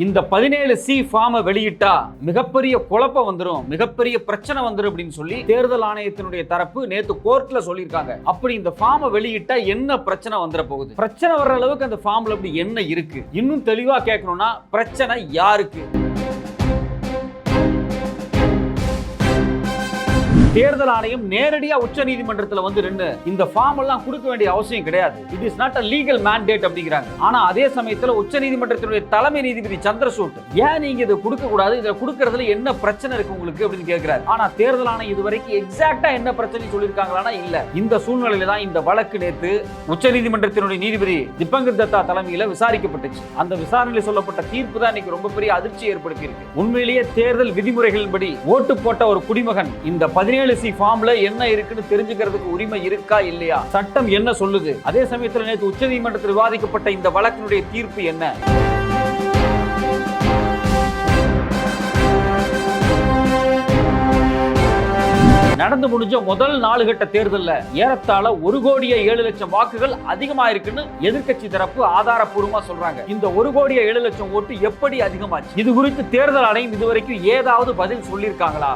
இந்த 17C ஃபார்மை வெளியிட்டா மிகப்பெரிய குழப்பம் வந்துடும், மிகப்பெரிய பிரச்சனை வந்துடும் அப்படின்னு சொல்லி தேர்தல் ஆணையத்தினுடைய தரப்பு நேத்து கோர்ட்ல சொல்லியிருக்காங்க. அப்படி இந்த ஃபார்மை வெளியிட்டா என்ன பிரச்சனை வந்துட போகுது, பிரச்சனை வர்ற அளவுக்கு அந்த ஃபார்ம்ல அப்படி என்ன இருக்கு, இன்னும் தெளிவா கேட்கணும்னா பிரச்சனை யாருக்கு? தேர்தல் ஆணையம் நேரடியா உச்ச நீதிமன்றத்தில் வந்து நின்று இந்த ஃபார்ம் எல்லாம் கொடுக்க வேண்டிய அவசியம் கிடையாது. It is not a legal mandate அப்படிங்கிறாங்க. ஆனா அதே சமயத்துல உச்ச நீதிமன்றத்தினுடைய தலைமை நீதிபதி சந்திரசூட் ஏன் நீங்க இதை கொடுக்க கூடாது, இதை கொடுக்கறதுல என்ன பிரச்சனை இருக்கு உங்களுக்கு அப்படின்னு கேட்கிறாரு. ஆனா தேர்தல் ஆணையம் இதுவரைக்கும் எக்ஸாக்டா என்ன பிரச்சனை சொல்லியிருக்காங்களா இல்ல. இந்த சூழ்நிலையில தான் இந்த வழக்கு நேற்று உச்ச நீதிமன்றத்தினுடைய நீதிபதி திபங்கர் தத்தா தலைமையில விசாரிக்கப்பட்டுச்சு. அந்த விசாரணையில் சொல்லப்பட்ட தீர்ப்பு தான் இன்னைக்கு ரொம்ப பெரிய அதிர்ச்சி ஏற்படுத்தி இருக்கு. உண்மையிலேயே தேர்தல் விதிமுறைகளின்படி ஓட்டு போட்ட ஒரு குடிமகன் இந்த 17C ஃபார்ம்ல என்ன இருக்குன்னு தெரிஞ்சுக்கிறதுக்கு உரிமை இருக்கா இல்லையா, சட்டம் என்ன சொல்லுது, அதே சமயத்தில் நேற்று உச்சநீதிமன்றத்தில் விவாதிக்கப்பட்ட இந்த வழக்கினுடைய தீர்ப்பு என்ன? நடந்து முடிஞ்ச முதல் 4 கட்ட தேர்தல்ல ஏறத்தாழ 1,07,00,000 வாக்குகள் அதிகமா இருக்குன்னு எதிர்க்கட்சி தரப்பு ஆதாரப்பூர்வமா சொல்றாங்க. இந்த 1,07,00,000 ஓட்டு எப்படி அதிகமாச்சு, இது குறித்து தேர்தல் ஆணையம் இதுவரைக்கும் ஏதாவது பதில் சொல்லியிருக்காங்களா?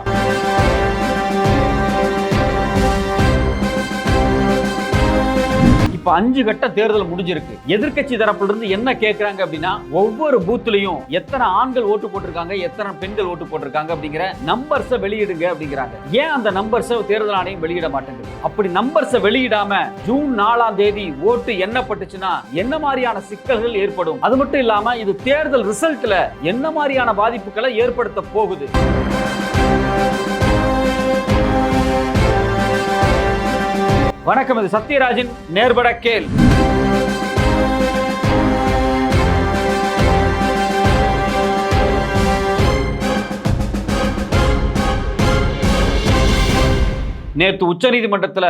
இப்ப 5 கட்ட தேர்தல் முடிஞ்சிருக்கு. எதிர்க்கட்சி தரப்புல இருந்து என்ன கேட்கறாங்க அப்படின்னா, ஒவ்வொரு பூத்லயும் எத்தனை ஆண்கள் ஓட்டு போட்டிருக்காங்க, எத்தனை பெண்கள் ஓட்டு போட்டிருக்காங்க அப்படிங்கிற நம்பர்ஸை வெளியிடுங்க அப்படிங்கிறாங்க. ஏன் அந்த நம்பர்ஸை தேர்தல் ஆணையம் வெளியிட மாட்டேங்குது? அப்படி நம்பர்ஸை வெளியிடாம ஜூன் 4ஆம் தேதி ஓட்டு எண்ணப்பட்டுச்சுன்னா என்ன மாதிரியான சிக்கல்கள் ஏற்படும்? அது மட்டும் இல்லாம இது தேர்தல் ரிசல்ட்ல என்ன மாதிரியான பாதிப்புகளை ஏற்படுத்த போகுது? வணக்கம், இது சத்யராஜின் நேர்பட கேள். நேற்று உச்ச நீதிமன்றத்தில்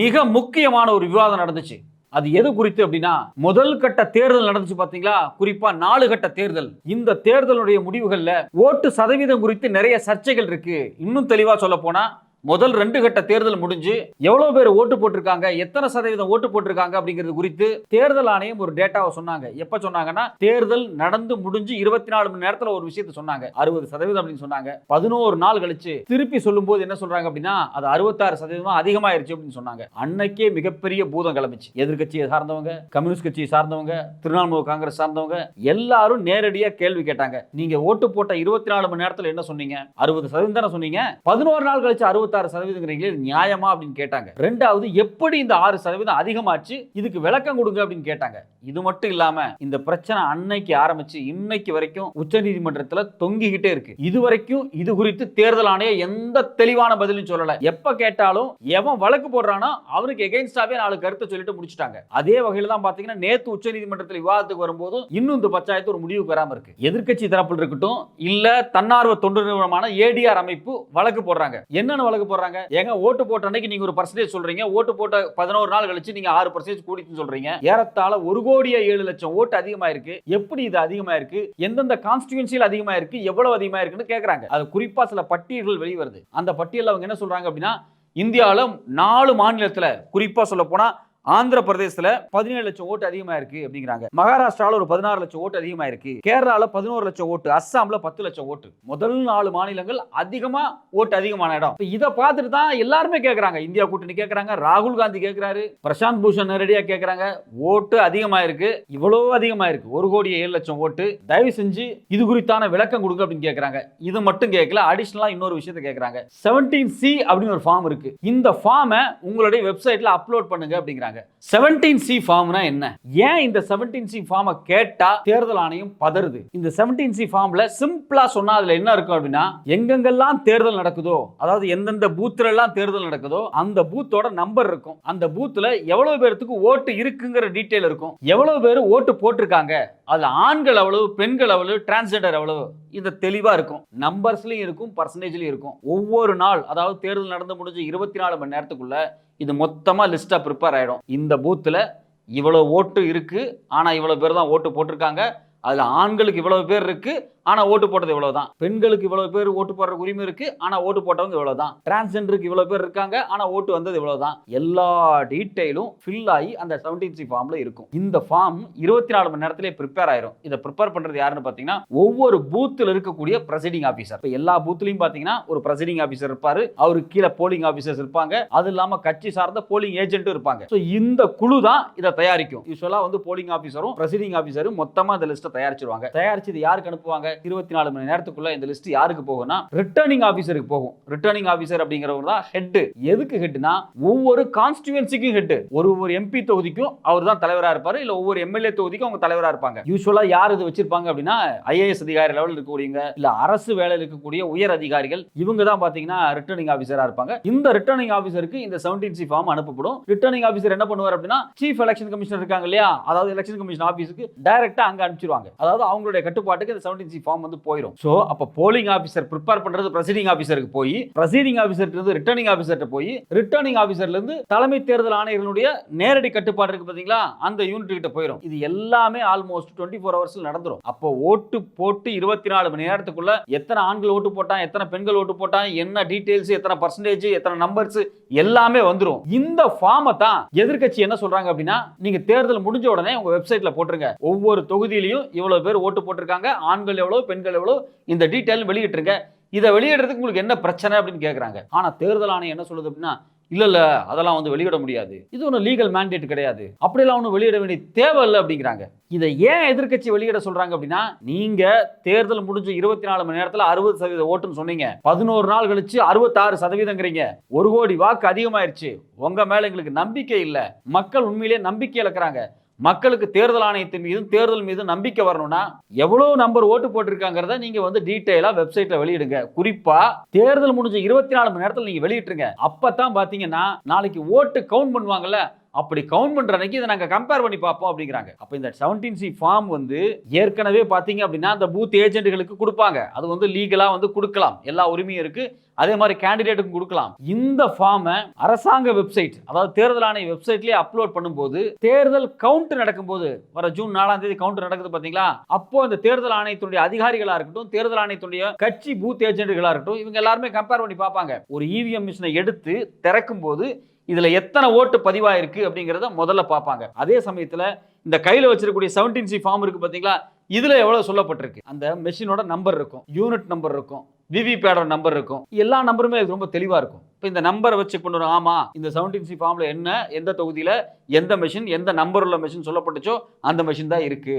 மிக முக்கியமான ஒரு விவாதம் நடந்துச்சு. அது எது குறித்து அப்படின்னா, முதல் கட்ட தேர்தல் நடந்துச்சு பாத்தீங்களா, குறிப்பா 4 கட்ட தேர்தல். இந்த தேர்தலுடைய முடிவுகள்ல ஓட்டு சதவீதம் குறித்து நிறைய சர்ச்சைகள் இருக்கு. இன்னும் தெளிவா சொல்ல போனா, முதல் 2 கட்ட தேர்தல் முடிஞ்சு எவ்வளவு பேர் ஓட்டு போட்டிருக்காங்க, எத்தனை சதவீதம் ஓட்டு போட்டிருக்காங்க அப்படிங்கிறது குறித்து தேர்தல் ஆணையம் ஒரு டேட்டாவை சொன்னாங்க. எப்ப சொன்னாங்கன்னா, தேர்தல் நடந்து முடிஞ்சு 24 மணி நேரத்துல ஒரு விஷயத்தை சொன்னாங்க. 60% அப்படின்னு சொன்னாங்க. 11 நாள் கழிச்சு திருப்பி சொல்லும் போது என்ன சொல்றாங்க அப்படின்னா, அது 66% அதிகமாயிருச்சு அப்படின்னு சொன்னாங்க. அன்னைக்கே மிகப்பெரிய பூதம் கிளம்பிச்சு. எதிர்கட்சியை சார்ந்தவங்க, கம்யூனிஸ்ட் கட்சியை சார்ந்தவங்க, திரிணாமுல் காங்கிரஸ் சார்ந்தவங்க எல்லாரும் நேரடியா கேள்வி கேட்டாங்க. நீங்க ஓட்டு போட்ட 24 மணி நேரத்துல என்ன சொன்னீங்க? 60% தானே சொன்னீங்க. 11 நாள் கழிச்சு 66% நியாயமா அப்படின்னு கேட்டாங்க. ரெண்டாவது, எப்படி இந்த 6% அதிகமாச்சு, இதுக்கு விளக்கம் கொடுங்க அப்படின்னு கேட்டாங்க. இது மட்டும் இல்லாம இந்த பிரச்சனை அன்னைக்கு ஆரம்பிச்சு இன்னைக்கு வரைக்கும் உச்ச நீதிமன்றத்துல தொங்கிக்கிட்டே இருக்கு. இதுவரைக்கும் இது குறித்து தேர்தல் ஆணையம் எந்த தெளிவான பதிலும் சொல்லல. எப்ப கேட்டாலும் எவன் வழக்கு போடுறானோ அவனுக்கு எகைன்ஸ்டாவே 4 கருத்தை சொல்லிட்டு முடிச்சுட்டாங்க. அதே வகையில தான் பாத்தீங்கன்னா, நேத்து உச்ச நீதிமன்றத்தில் விவாதத்துக்கு வரும்போது இன்னும் இந்த பஞ்சாயத்து ஒரு முடிவுக்கு வராம இருக்கு. எதிர்க்கட்சி தரப்பில் இருக்கட்டும், இல்ல தன்னார்வ தொண்டு நிறுவனமான ADR அமைப்பு வழக்கு போடுறாங்க. என்னன்னு வழக்கு போடுறாங்க? ஏங்க, ஓட்டு போட்ட அன்னைக்கு நீங்க ஒரு பர்சன்டேஜ் சொல்றீங்க, ஓட்டு போட்ட 11 நாள் கழிச்சு நீங்க 6% கூடிச்சுன்னு சொல்றீங்க. ஏறத்தாழ 1,07,00,000 ஓட்டு அதிகமா இருக்கு. எப்படி இது அதிகமா இருக்கு, எந்தெந்த கான்ஸ்டிட்யூன்சியில் அதிகமா இருக்கு, எவ்வளவு அதிகமா இருக்குன்னு கேக்குறாங்க. அது குறிப்பா சில பட்டியல்கள் வெளிவருது. அந்த பட்டியல்ல அவங்க என்ன சொல்றாங்க அப்படின்னா, இந்தியாவில் 4 மாநிலத்துல, குறிப்பா சொல்ல போனா ஆந்திர பிரதேசத்துல 17 லட்சம் ஓட்டு அதிகமா இருக்கு அப்படிங்கிறாங்க. மகாராஷ்டிரால ஒரு 16 லட்சம் ஓட்டு அதிகமா இருக்கு. கேரளால 11 லட்சம் ஓட்டு, அஸ்ஸாம்ல 10 லட்சம் ஓட்டு. முதல் 4 மாநிலங்கள் அதிகமா ஓட்டு அதிகமான இடம். இதை பார்த்துட்டு தான் எல்லாருமே கேட்கறாங்க. இந்தியா கூட்டணி கேட்கறாங்க, ராகுல் காந்தி கேட்கிறாரு, பிரசாந்த் பூஷன் நேரடியா கேட்கறாங்க. ஓட்டு அதிகமா இருக்கு, இவ்வளவு அதிகமா இருக்கு, 1,07,00,000 ஓட்டு. தயவு செஞ்சு இது குறித்தான விளக்கம் கொடுங்க அப்படின்னு கேட்கறாங்க. இது மட்டும் கேட்கல, அடிஷனலா இன்னொரு விஷயத்தை கேட்கறாங்க. 17C அப்படின்னு ஒரு ஃபார்ம் இருக்கு. இந்த ஃபார்மை உங்களுடைய வெப்சைட்ல அப்லோட் பண்ணுங்க அப்படிங்கிறாங்க. 17C ஃபார்ம்னா என்ன? ஏன் இந்த 17C ஃபார்மை கேட்டா தேர்தல் ஆணையம் பதறுது? இந்த 17C ஃபார்ம்ல சிம்பிளா சொன்னா அதுல என்ன இருக்கும் அப்படின்னா, எங்கெங்கெல்லாம் தேர்தல் நடக்குதோ, அதாவது எந்தெந்த பூத்ல எல்லாம் தேர்தல் நடக்குதோ அந்த பூத்தோட நம்பர் இருக்கும். அந்த பூத்ல எவ்வளவு பேருக்கு ஓட்டு இருக்குங்கிற டீடைல் இருக்கும். எவ்வளவு பேர் ஓட்டு போட்டிருக்காங்க, அதுல ஆண்கள் எவ்வளவு, பெண்கள் எவ்வளவு, டிரான்ஸ்ஜெண்டர் எவ்வளவு, இது தெளிவா இருக்கும். நம்பர்ஸ்லயும் இருக்கும், பர்சன்டேஜ்லயும் இருக்கும். ஒவ்வொரு நாள், அதாவது தேர்தல் நடந்து முடிஞ்ச 24 மணி நேரத்துக்குள்ள இது மொத்தமா லிஸ்டா ப்ரிப்பேர் ஆயிடும். இந்த பூத்துல இவ்வளவு ஓட்டு இருக்கு, ஆனா இவ்வளவு பேர் தான் ஓட்டு போட்டிருக்காங்க, அதுல ஆண்களுக்கு இவ்வளவு பேர் இருக்கு, ஆனா ஓட்டு போட்டது இவ்வளவுதான். பெண்களுக்கு இவ்வளவு பேர் ஓட்டு போடுற உரிமை இருக்கு, ஆனா ஓட்டு போட்டவங்க இவ்வளவுதான். டிரான்ஸ்ஜெண்டருக்கு இவ்வளவு பேர் இருக்காங்க, ஆனா ஓட்டு வந்தது இவ்வளவுதான். எல்லா டீடைலும் ஃபில் ஆகி அந்த 17C ஃபார்ம்ல இருக்கும். இந்த ஃபார்ம் 24 மணி நேரத்திலே ப்ரிப்பேர் ஆயிரும். இதை ப்ரிப்பேர் பண்றது யாருன்னு பாத்தீங்கன்னா ஒவ்வொரு பூத்தில் இருக்கக்கூடிய பிரசைடிங் ஆபீசர். இப்ப எல்லா பூத்லயும் பாத்தீங்கன்னா ஒரு பிரசைடிங் ஆபீசர் இருப்பாரு, அவருக்கு கீழே போலிங் ஆபீசர்ஸ் இருப்பாங்க, அது இல்லாம கட்சி சார்ந்த போலிங் ஏஜென்ட் இருப்பாங்க. சோ இந்த குழு தான் இதை தயாரிக்கும். யூசுவலா வந்து போலிங் ஆபீசரும் பிரசைடிங் ஆபீசரும் மொத்தமா இந்த லிஸ்ட்டை தயாரிச்சிருவாங்க. தயாரிச்சு இது யாருக்கு அனுப்புவாங்க? 24 மணி நேரத்துக்குள்ள இந்த லிஸ்ட் யாருக்கு போகும்னா ரிட்டர்னிங் ஆபீசருக்கு போகும். ரிட்டர்னிங் ஆபீசர் அப்படிங்கிறவர் தான் ஹெட். எதுக்கு ஹெட்னா ஒவ்வொரு கான்ஸ்டிட்யூன்சிக்கும் ஹெட். ஒரு எம்பி தொகுதிக்கும் அவர் தான் தலைவரா இருப்பாரு, இல்ல ஒவ்வொரு எம்எல்ஏ தொகுதிக்கும் அவங்க தலைவரா இருப்பாங்க. யூசுவலா யார் இது வச்சிருப்பாங்க அப்படின்னா ஐஏஎஸ் அதிகாரி லெவலில் இருக்கக்கூடியவங்க, இல்ல அரசு வேலையில் இருக்கக்கூடிய உயர் அதிகாரிகள், இவங்க தான் பாத்தீங்கன்னா ரிட்டர்னிங் ஆபீசரா இருப்பாங்க. இந்த ரிட்டர்னிங் ஆபீசருக்கு இந்த 17C ஃபார்ம் அனுப்பப்படும். ரிட்டர்னிங் ஆபீசர் என்ன பண்ணுவார் அப்படின்னா சீஃப் எலெக்ஷன் கமிஷனர் இருக்காங்க இல்லையா, அதாவது எலெக்ஷன் கமிஷன் ஆபீஸ்க்கு டைரக்டா அங்க அனுப்பிச்சிருவாங்க. அதாவது அவங்களுடைய கட்டுப்பாட்டுக்கு இந்த 17C ஃபார்ம் வந்து போயிடும். சோ அப்ப போலிங் ஆபீசர் ப்ரிப்பேர் பண்றது பிரசைடிங் ஆபீசருக்கு போய், பிரசைடிங் ஆபீசருக்கு இருந்து ரிட்டர்னிங் ஆபீசர்ட்ட போய், ரிட்டர்னிங் ஆபீசர்ல இருந்து தலைமை தேர்தல் ஆணையர்களுடைய நேரடி கட்டுப்பாடு இருக்கு பாத்தீங்களா, அந்த யூனிட் கிட்ட போயிடும். இது எல்லாமே ஆல்மோஸ்ட் 24 ஹவர்ஸ்ல நடந்துரும். அப்போ ஓட்டு போட்டு 24 மணி நேரத்துக்குள்ள எத்தனை ஆண்கள் ஓட்டு போட்டான், எத்தனை பெண்கள் ஓட்டு போட்டான், என்ன டீடைல்ஸ், எத்தனை பர்சன்டேஜ், எத்தனை நம்பர்ஸ் எல்லாமே வந்துரும். இந்த ஃபார்மை தான் எதிர்க்கட்சி என்ன சொல்றாங்க அப்படின்னா, நீங்க தேர்தல் முடிஞ்ச உடனே உங்க வெப்சைட்ல போட்டுருங்க, ஒவ்வொரு தொகுதியிலையும் இவ்வளவு பேர் ஓட்டு போட்டிருக்காங்க, ஆண்கள் எவ்வளவு பெண்கள் எவ்வளவு, இந்த டீடைல் வெளியிட்டுருங்க. இதை வெளியிடுறதுக்கு உங்களுக்கு என்ன பிரச்சனை அப்படின்னு கேட்கறாங்க. ஆனா தேர்தல் ஆணையம் என்ன சொல்லுது அப்படின்னா, இல்ல அதெல்லாம் வந்து வெளியிட முடியாது, இது ஒன்றும் லீகல் மேண்டேட் கிடையாது, அப்படியெல்லாம் ஒன்றும் வெளியிட வேண்டிய தேவை இல்லை அப்படிங்கிறாங்க. இதை ஏன் எதிர்க்கட்சி வெளியிட சொல்றாங்க அப்படின்னா, நீங்க தேர்தல் முடிஞ்சு 24 மணி நேரத்தில் 60% ஓட்டுன்னு சொன்னீங்க, 11 நாள் கழிச்சு 66%, 1 கோடி வாக்கு அதிகமாயிருச்சு, உங்க மேல எங்களுக்கு நம்பிக்கை இல்லை, மக்கள் உண்மையிலேயே நம்பிக்கை இழக்கிறாங்க. மக்களுக்கு தேர்தல் ஆணையத்தின் மீதும் தேர்தல் மீது நம்பிக்கை வரணும்னா எவ்வளவு நம்பர் ஓட்டு போட்டிருக்காங்கிறத நீங்க வந்து டீடைலா வெப்சைட்ல வெளியிடுங்க. குறிப்பா தேர்தல் முடிஞ்ச 24 மணி நேரத்தில் நீங்க வெளியிட்டுருங்க. அப்பதான் பாத்தீங்கன்னா நாளைக்கு ஓட்டு கவுண்ட் பண்ணுவாங்கல்ல, அப்படி கவுண்ட் பண்ற அன்னைக்கு இதை நாங்க கம்பேர் பண்ணி பார்ப்போம் அப்படிங்கிறாங்க. அப்ப இந்த 17C ஃபார்ம் வந்து ஏற்கனவே பாத்தீங்க அப்படின்னா அந்த பூத் ஏஜென்ட்களுக்கு கொடுப்பாங்க. அது வந்து லீகலா வந்து கொடுக்கலாம், எல்லா உரிமையும் இருக்கு. அதே மாதிரி கேண்டிடேட்டுக்கும் கொடுக்கலாம். இந்த ஃபார்மை அரசாங்க வெப்சைட், அதாவது தேர்தல் ஆணைய வெப்சைட்லயே அப்லோட் பண்ணும்போது, தேர்தல் கவுண்ட் நடக்கும்போது, வர ஜூன் 4ஆம் தேதி கவுண்ட் நடக்குது பாத்தீங்களா, அப்போ இந்த தேர்தல் ஆணையத்துடைய அதிகாரிகளா இருக்கட்டும், தேர்தல் ஆணையத்துடைய கட்சி பூத் ஏஜென்ட்களா இருக்கட்டும், இவங்க எல்லாருமே கம்பேர் பண்ணி பார்ப்பாங்க. ஒரு இவிஎம் மிஷினை எடுத்து திறக்கும் போது இதுல எத்தனை ஓட்டு பதிவாயிருக்கு அப்படிங்கறத முதல்ல பார்ப்பாங்க. அதே சமயத்துல இந்த கையில வச்சிருக்கக்கூடிய 17C ஃபார்ம் இருக்கு பாத்தீங்களா, இதுல எவ்வளவு சொல்லப்பட்டிருக்கு, அந்த மெஷினோட நம்பர் இருக்கும், யூனிட் நம்பர் இருக்கும், விவிபேடோட நம்பர் இருக்கும், எல்லா நம்பருமே ரொம்ப தெளிவா இருக்கும். இப்போ இந்த நம்பரை வச்சு கொண்டு வரும், ஆமா இந்த 17C ஃபார்ம்ல என்ன, எந்த தொகுதியில எந்த மெஷின், எந்த நம்பர் உள்ள மெஷின் சொல்லப்பட்டுச்சோ அந்த மெஷின் தான் இருக்கு.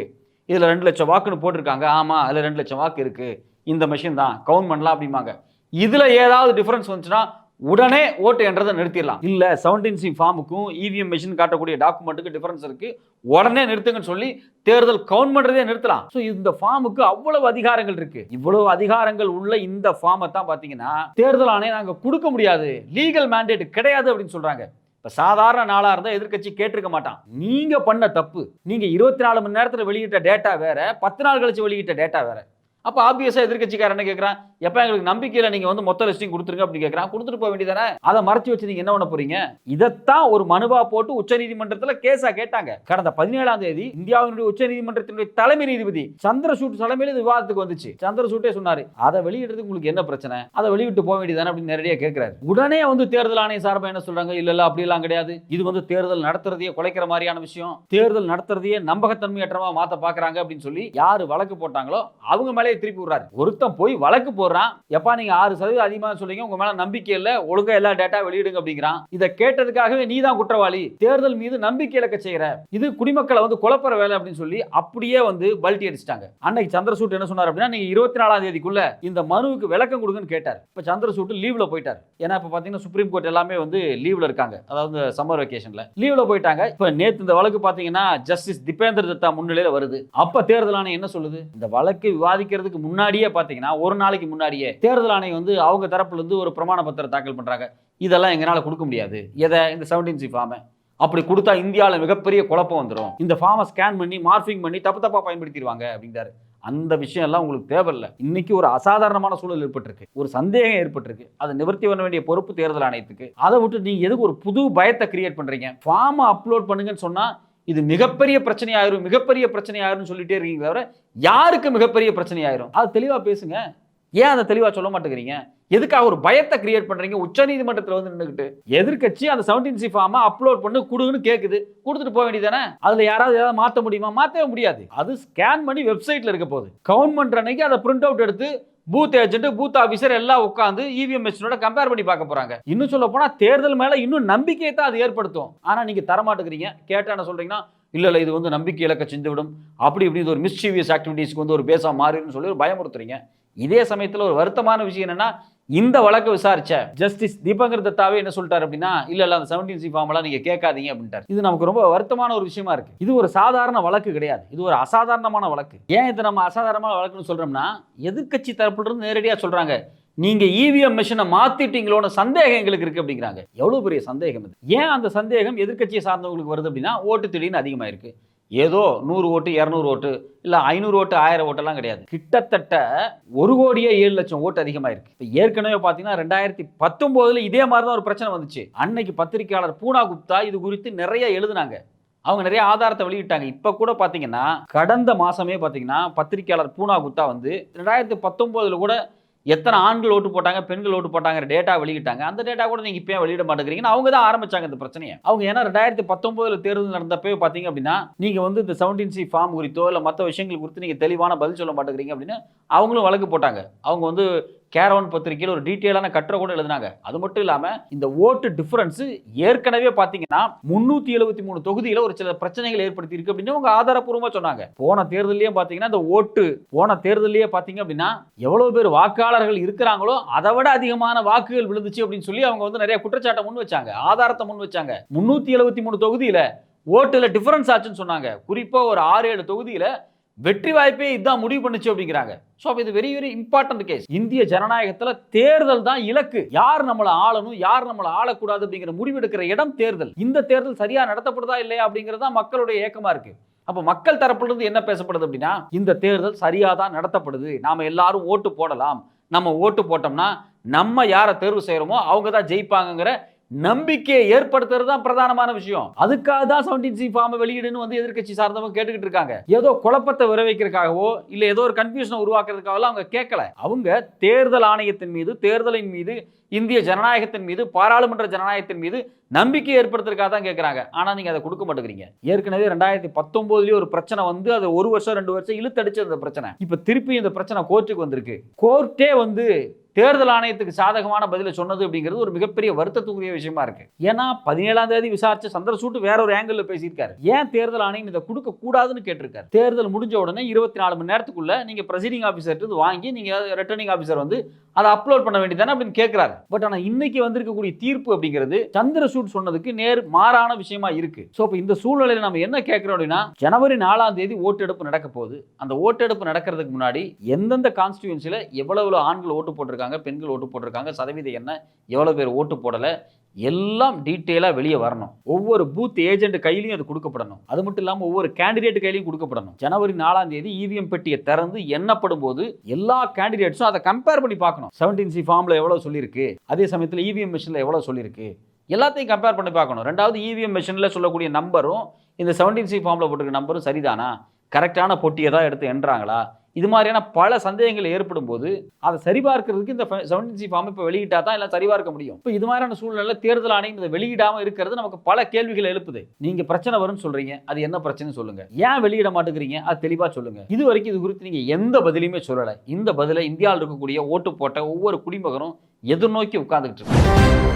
இதுல 2 லட்சம் வாக்குன்னு போட்டிருக்காங்க, ஆமா அதுல 2 லட்சம் வாக்கு இருக்கு, இந்த மெஷின் தான் கவுண்ட் பண்ணலாம் அப்படிம்பாங்க. இதுல ஏதாவது டிஃபரன்ஸ் வந்துச்சுன்னா உடனே ஓட்டு என்றதை நிறுத்திடலாம். இல்ல 17C ஃபார்முக்கும் இவிஎம் மெஷின் காட்டக்கூடிய டாக்குமெண்ட்டுக்கு டிஃபரன்ஸ் இருக்கு, உடனே நிறுத்துங்கன்னு சொல்லி தேர்தல் கவுண்ட் பண்றதே நிறுத்தலாம். சோ இந்த ஃபார்முக்கு அவ்வளவு அதிகாரங்கள் இருக்கு. இவ்வளவு அதிகாரங்கள் உள்ள இந்த ஃபார்மை தான் பாத்தீங்கன்னா தேர்தல் ஆணையம் நாங்க கொடுக்க முடியாது, லீகல் மேண்டேட் கிடையாது அப்படின்னு சொல்றாங்க. இப்ப சாதாரண நாளா இருந்தா எதிர்க்கட்சி கேட்டிருக்க மாட்டான். நீங்க பண்ண தப்பு, நீங்க 24 மணி நேரத்தில் வெளியிட்ட டேட்டா வேற, 10 நாள் கழிச்சு வெளியிட்ட டேட்டா வேற. அப்ப ஆப்வியஸா எதிர்க்கட்சிக்காரர் என்ன கேட்கறான், எப்ப எங்களுக்கு நம்பிக்கையில நீங்க வந்து மொத்த லிஸ்டிங் கொடுத்துருங்க அப்படின்னு கேட்கறான். கொடுத்துட்டு போக வேண்டியதானே, அதை மறைச்சு வச்சு நீங்க என்ன பண்ண போறீங்க? இதைத்தான் ஒரு மனுவா போட்டு உச்சநீதிமன்றத்தில் கேஸா கேட்டாங்க. கடந்த 17ஆம் தேதி இந்தியாவினுடைய உச்சநீதிமன்றத்தினுடைய தலைமை நீதிபதி சந்திரசூட் தலைமையில் இது விவாதத்துக்கு வந்துச்சு. சந்திரசூட்டே சொன்னாரு, அதை வெளியிடுறதுக்கு உங்களுக்கு என்ன பிரச்சனை, அதை வெளியிட்டு போக வேண்டியதானே அப்படின்னு நேரடியாக கேட்கிறாரு. உடனே வந்து தேர்தல் ஆணைய சார்பா என்ன சொல்றாங்க, இல்ல அப்படி எல்லாம் கிடையாது, இது வந்து தேர்தல் நடத்துறதையே குலைக்கிற மாதிரியான விஷயம், தேர்தல் நடத்துறதையே நம்பகத்தன்மையற்றமா மாத்த பாக்குறாங்க அப்படின்னு சொல்லி யாரு வழக்கு போட்டாங்களோ அவங்க மேலே திருப்பி விடுறாரு. ஒருத்தன் போய் வழக்கு போடுறான், எப்பா நீங்க 6% அதிகமா சொல்றீங்க, உங்க மேல நம்பிக்கை இல்ல, ஒழுங்கா எல்லா டேட்டா வெளியிடுங்க அப்படிங்கிறான். இதை கேட்டதுக்காகவே நீ தான் குற்றவாளி, தேர்தல் மீது நம்பிக்கை இழக்க செய்யற, இது குடிமக்களை வந்து குழப்பற வேலை அப்படின்னு சொல்லி அப்படியே வந்து பல்டி அடிச்சிட்டாங்க. அன்னைக்கு சந்திரசூட் என்ன சொன்னார் அப்படின்னா, நீங்க 24ஆம் தேதிக்குள்ள இந்த மனுவுக்கு விளக்கம் கொடுங்கன்னு கேட்டார். இப்ப சந்திரசூட் லீவ்ல போயிட்டார். ஏன்னா இப்ப பாத்தீங்கன்னா சுப்ரீம் கோர்ட் எல்லாமே வந்து லீவ்ல இருக்காங்க, அதாவது சம்மர் வெக்கேஷன்ல லீவ்ல போயிட்டாங்க. இப்ப நேத்து இந்த வழக்கு பாத்தீங்கன்னா ஜஸ்டிஸ் திபேந்தர் தத்தா முன்னிலையில வருது. அப்ப தேர்தல் ஆணையம் என்ன சொல்லுது, இந்த வழக்கு விவாதிக்கிறதுக்கு முன்னாடியே பாத்தீங்கன்னா ஒரு நாளைக்கு முன்னாடியே தேர்தல் ஆணையம் வந்து அவங்க தரப்புல இருந்து ஒரு பிரமாண பத்திரம் தாக்கல் பண்றாங்க. இதெல்லாம் எங்களால கொடுக்க முடியாது, எதை, இந்த 17C ஃபார்மை அப்படி கொடுத்தா இந்தியாவில் மிகப்பெரிய குழப்பம் வந்துடும், இந்த ஃபார்மை ஸ்கேன் பண்ணி மார்பிங் பண்ணி தப்பா பயன்படுத்திடுவாங்க அப்படிங்கிறாரு. அந்த விஷயம் எல்லாம் உங்களுக்கு தேவையில்லை. இன்னைக்கு ஒரு அசாதாரணமான சூழல் ஏற்பட்டிருக்கு, ஒரு சந்தேகம் ஏற்பட்டிருக்கு, அதை நிவர்த்தி பண்ண வேண்டிய பொறுப்பு தேர்தல் ஆணையத்துக்கு. அதை விட்டு நீங்க எதுக்கு ஒரு புது பயத்தை கிரியேட் பண்றீங்க? ஃபார்மை அப்லோட் பண்ணுங்கன்னு சொன்னா இது மிகப்பெரிய பிரச்சனையாயிரும் சொல்லிட்டே இருக்கீங்க தவிர யாருக்கு மிகப்பெரிய பிரச்சனையாயிரும் அது தெளிவா பேசுங்க. ஏன் அதை தெளிவா சொல்ல மாட்டேங்கிறீங்க? எதுக்காக ஒரு பயத்தை கிரியேட் பண்றீங்க? உச்சநீதிமன்றத்தில் வந்து நின்றுக்கிட்டு எதிர்க்கட்சி அந்த 17C ஃபார்மை அப்லோட் பண்ணி கொடுன்னு கேக்குது, கொடுத்துட்டு போக வேண்டியதானே? அதுல யாராவது ஏதாவது மாற்ற முடியுமா? மாற்றவே முடியாது. அது ஸ்கேன் பண்ணி வெப்சைட்ல இருக்க போகுது. கவுண்ட் பண்ற அன்னைக்கு அதை பிரிண்ட் அவுட் எடுத்து பூத் ஏஜென்ட், பூத் ஆபீசர் எல்லாம் உட்காந்து இவிஎம் மிஷினோட கம்பேர் பண்ணி பார்க்க போறாங்க. இன்னும் சொல்ல போனா தேர்தல் மேல இன்னும் நம்பிக்கையை தான் அது ஏற்படுத்தும். ஆனா நீங்க தரமாட்டுக்கிறீங்க. கேட்டா என்ன சொல்றீங்கன்னா, இல்ல இது வந்து நம்பிக்கை இலக்க செஞ்சு விடும், அப்படி இப்படி ஒரு மிஸ்சீவியஸ் ஆக்டிவிட்டிஸ்க்கு வந்து ஒரு பேசா மாறிடும் சொல்லி ஒரு பயமுறுத்துறீங்க. இதே சமயத்தில் ஒரு வருத்தமான விஷயம் என்னன்னா, இந்த வழக்கு விசாரிச்ச ஜஸ்டிஸ் தீபங்கர் தத்தாவே என்ன சொல்லிட்டாரு அப்படின்னா, இல்ல அந்த 17C ஃபார்ம்லாம் நீங்க கேட்காதீங்க அப்படின்ட்டார். இது நமக்கு ரொம்ப வருத்தமான ஒரு விஷயமா இருக்கு. இது ஒரு சாதாரண வழக்கு கிடையாது, இது ஒரு அசாதாரணமான வழக்கு. ஏன் இது நம்ம அசாதாரணமான வழக்குன்னு சொல்றோம்னா, எதிர்க்கட்சி தரப்புல இருந்து நேரடியா சொல்றாங்க, நீங்க இவிஎம் மிஷினை மாத்திட்டீங்களோன்னு சந்தேகம் எங்களுக்கு இருக்கு அப்படிங்கிறாங்க. எவ்வளவு பெரிய சந்தேகம் இது? ஏன் அந்த சந்தேகம் எதிர்க்கட்சியை சார்ந்தவங்களுக்கு வருது அப்படின்னா, ஓட்டு திடீர்னு அதிகமா இருக்கு. ஏதோ 100 ஓட்டு 200 ஓட்டு இல்ல 500 ஓட்டு 1000 ஓட்டெல்லாம் கிடையாது. கிட்டத்தட்ட 1,07,00,000 ஓட்டு அதிகமா இருக்கு. இப்போ ஏற்கனவே பார்த்தீங்கன்னா 2019 இதே மாதிரி தான் ஒரு பிரச்சனை வந்துச்சு. அன்னைக்கு பத்திரிகையாளர் பூனா குப்தா இது குறித்து நிறைய எழுதுனாங்க. அவங்க நிறைய ஆதாரத்தை வெளியிட்டாங்க. இப்ப கூட பாத்தீங்கன்னா கடந்த மாசமே பாத்தீங்கன்னா பத்திரிகையாளர் பூனா குப்தா வந்து 2019 கூட எத்தனை ஆண்கள் ஓட்டு போட்டாங்க, பெண்கள் ஓட்டு போட்டாங்க டேட்டா வெளியிட்டாங்க. அந்த டேட்டா கூட நீங்க இப்பயே வெளியிட மாட்டேங்கிறீங்கன்னு அவங்க தான் ஆரம்பிச்சாங்க இந்த பிரச்சனையை. அவங்க ஏன்னா 2019 தேர்தல் நடந்தப்பவே பாத்தீங்க அப்படின்னா, நீங்க வந்து இந்த 17C ஃபார்ம் குறித்தோ இல்ல மற்ற விஷயங்கள் குறித்து நீங்க தெளிவான பதில் சொல்ல மாட்டேங்கிறீங்க அப்படின்னு அவங்களும் வழக்கு போட்டாங்க. அவங்க வந்து கேரவன் பத்திரிகையில் ஒரு டீட்டெயிலான கட்டுரை கூட எழுதினாங்க. அது மட்டும் இல்லாம இந்த ஓட்டு டிஃபரன்ஸ் ஏற்கனவே பாத்தீங்கன்னா 373 தொகுதியில ஒரு சில பிரச்சனைகள் ஏற்படுத்தி இருக்கு அப்படின்னு அவங்க ஆதாரப்பூர்வமா சொன்னாங்க. போன தேர்தலையே பாத்தீங்கன்னா இந்த போன தேர்தலையே பாத்தீங்க அப்படின்னா எவ்வளவு பேர் வாக்காளர்கள் இருக்கிறாங்களோ அதை விட அதிகமான வாக்குகள் விழுந்துச்சு அப்படின்னு சொல்லி அவங்க வந்து நிறைய குற்றச்சாட்டை முன் வச்சாங்க, ஆதாரத்தை முன் வச்சாங்க. 373 தொகுதியில ஓட்டுல டிஃபரன்ஸ் ஆச்சுன்னு சொன்னாங்க. குறிப்பா ஒரு 6-7 தொகுதியில வெற்றி வாய்ப்பே இதுதான் முடிவு பண்ணுச்சு அப்படிங்கிறாங்க. சோ இது வெரி வெரி இம்பார்ட்டன்ட் கேஸ். இந்திய ஜனநாயகத்துல தேர்தல் தான் இலக்கு. யார் நம்மளை ஆளணும், யார் நம்மளை ஆளக்கூடாது அப்படிங்கிற முடிவெடுக்கிற இடம் தேர்தல். இந்த தேர்தல் சரியா நடத்தப்படுதா இல்லையா அப்படிங்கிறதா மக்களுடைய ஏக்கமா இருக்கு. அப்ப மக்கள் தரப்புல இருந்து என்ன பேசப்படுது அப்படின்னா, இந்த தேர்தல் சரியா தான் நடத்தப்படுது, நாம எல்லாரும் ஓட்டு போடலாம், நம்ம ஓட்டு போட்டோம்னா நம்ம யாரை தேர்வு செய்யறோமோ அவங்க தான் ஜெயிப்பாங்கிற நம்பிக்கையை ஏற்படுத்துறது தான் பிரதானமான விஷயம். அதுக்காக தான் 17C ஃபார்மை வெளியிடுன்னு வந்து எதிர்க்கட்சி சார்ந்தவங்க கேட்டுக்கிட்டு இருக்காங்க. ஏதோ குழப்பத்தை விளைவிக்கிறதுக்காகவோ இல்ல ஏதோ ஒரு கன்ஃபியூஷனை உருவாக்குறதுக்காக அவங்க கேட்கல. அவங்க தேர்தல் ஆணையத்தின் மீது, தேர்தலின் மீது, இந்திய ஜனநாயகத்தின் மீது, பாராளுமன்ற ஜனநாயகத்தின் மீது நம்பிக்கை ஏற்படுத்துறதுக்காக தான் கேட்கறாங்க. ஆனா நீங்க அதை கொடுக்க மாட்டேங்கிறீங்க. ஏற்கனவே 2019 ஒரு பிரச்சனை வந்து அது 1 வருஷம் 2 வருஷம் இழுத்தடிச்ச அந்த பிரச்சனை இப்ப திருப்பி இந்த பிரச்சனை கோர்ட்டுக்கு வந்திருக்கு. கோர்ட்டே வந்து தேர்தல் ஆணையத்துக்கு சாதகமான பதிலை சொன்னது அப்படிங்கிறது ஒரு மிகப்பெரிய வருத்தத்துக்குரிய விஷயமா இருக்கு. ஏன்னா 17ஆம் தேதி விசாரிச்ச சந்திரசூட் வேற ஒரு ஆங்கிள் பேசியிருக்காரு. ஏன் தேர்தல் ஆணையம் இதை கொடுக்க கூடாதுன்னு கேட்டிருக்காரு. தேர்தல் முடிஞ்ச உடனே 24 மணி நேரத்துக்குள்ள நீங்க பிரசைடிங் ஆபீசர் வாங்கி நீங்க ரிட்டர்னிங் ஆபீசர் வந்து அதை அப்லோட் பண்ண வேண்டியதானே அப்படின்னு கேட்கிறாரு. பட் ஆனா இன்னைக்கு வந்திருக்கக்கூடிய தீர்ப்பு அப்படிங்கிறது சந்திரசூட் சொன்னதுக்கு நேர் மாறான விஷயமா இருக்கு. சோ இப்ப இந்த சூழ்நிலையில நம்ம என்ன கேட்கிறோம் அப்படின்னா, ஜனவரி 4ஆம் தேதி ஓட்டெடுப்பு நடக்க போகுது. அந்த ஓட்டெடுப்பு நடக்கிறதுக்கு முன்னாடி எந்தெந்த கான்ஸ்டிடியூன்சில எவ்வளவு ஆண்கள் ஓட்டு போட்டிருக்காங்க, பெண்கள் ஓட்டு போட்டிருக்காங்க, சதவீதம் என்ன, எவ்வளவு பேர் ஓட்டு போடல, எல்லாம் டீட்டெயிலா வெளியே வரணும். ஒவ்வொரு பூத் ஏஜென்ட் கையிலையும் அது கொடுக்கப்படணும். அது மட்டும் இல்லாம ஒவ்வொரு கேண்டிடேட் கையிலையும் கொடுக்கப்படணும். ஜனவரி 4ஆம் தேதி இவிஎம் பெட்டியை திறந்து எண்ணப்படும் போது எல்லா கேண்டிடேட்ஸும் அதை கம்பேர் பண்ணி பார்க்கணும். 17C ஃபார்ம்ல எவ்வளவு சொல்லியிருக்கு, அதே சமயத்தில் இவிஎம் மிஷின்ல எவ்வளவு சொல்லியிருக்கு, எல்லாத்தையும் கம்பேர் பண்ணி பார்க்கணும். ரெண்டாவது இவிஎம் மிஷின்ல சொல்லக்கூடிய நம்பரும் இந்த 17C ஃபார்ம்ல போட்டிருக்க நம்பரும் சரிதானா, கரெக்டான பொட்டியை தான் எடுத்து எண்ணுறாங்களா, இது மாதிரியான பல சந்தேகங்கள் ஏற்படும் போது அதை சரிபார்க்கிறதுக்கு இந்த 17C ஃபார்ம் இப்போ வெளியிட்டா தான் எல்லாம் சரிபார்க்க முடியும். இப்போ இது மாதிரியான சூழ்நிலை தேர்தல் ஆணையம் இதை வெளியிடாம இருக்கிறது நமக்கு பல கேள்விகளை எழுப்புது. நீங்க பிரச்சனை வரும்னு சொல்றீங்க, அது என்ன பிரச்சனை சொல்லுங்க, ஏன் வெளியிட மாட்டேங்கிறீங்க அது தெளிவா சொல்லுங்க. இது வரைக்கும் இது குறித்து நீங்க எந்த பதிலையுமே சொல்லலை. இந்த பதிலை இந்தியாவில் இருக்கக்கூடிய ஓட்டு போட்ட ஒவ்வொரு குடிமகனும் எதிர்நோக்கி உட்கார்ந்துகிட்டு இருக்காங்க.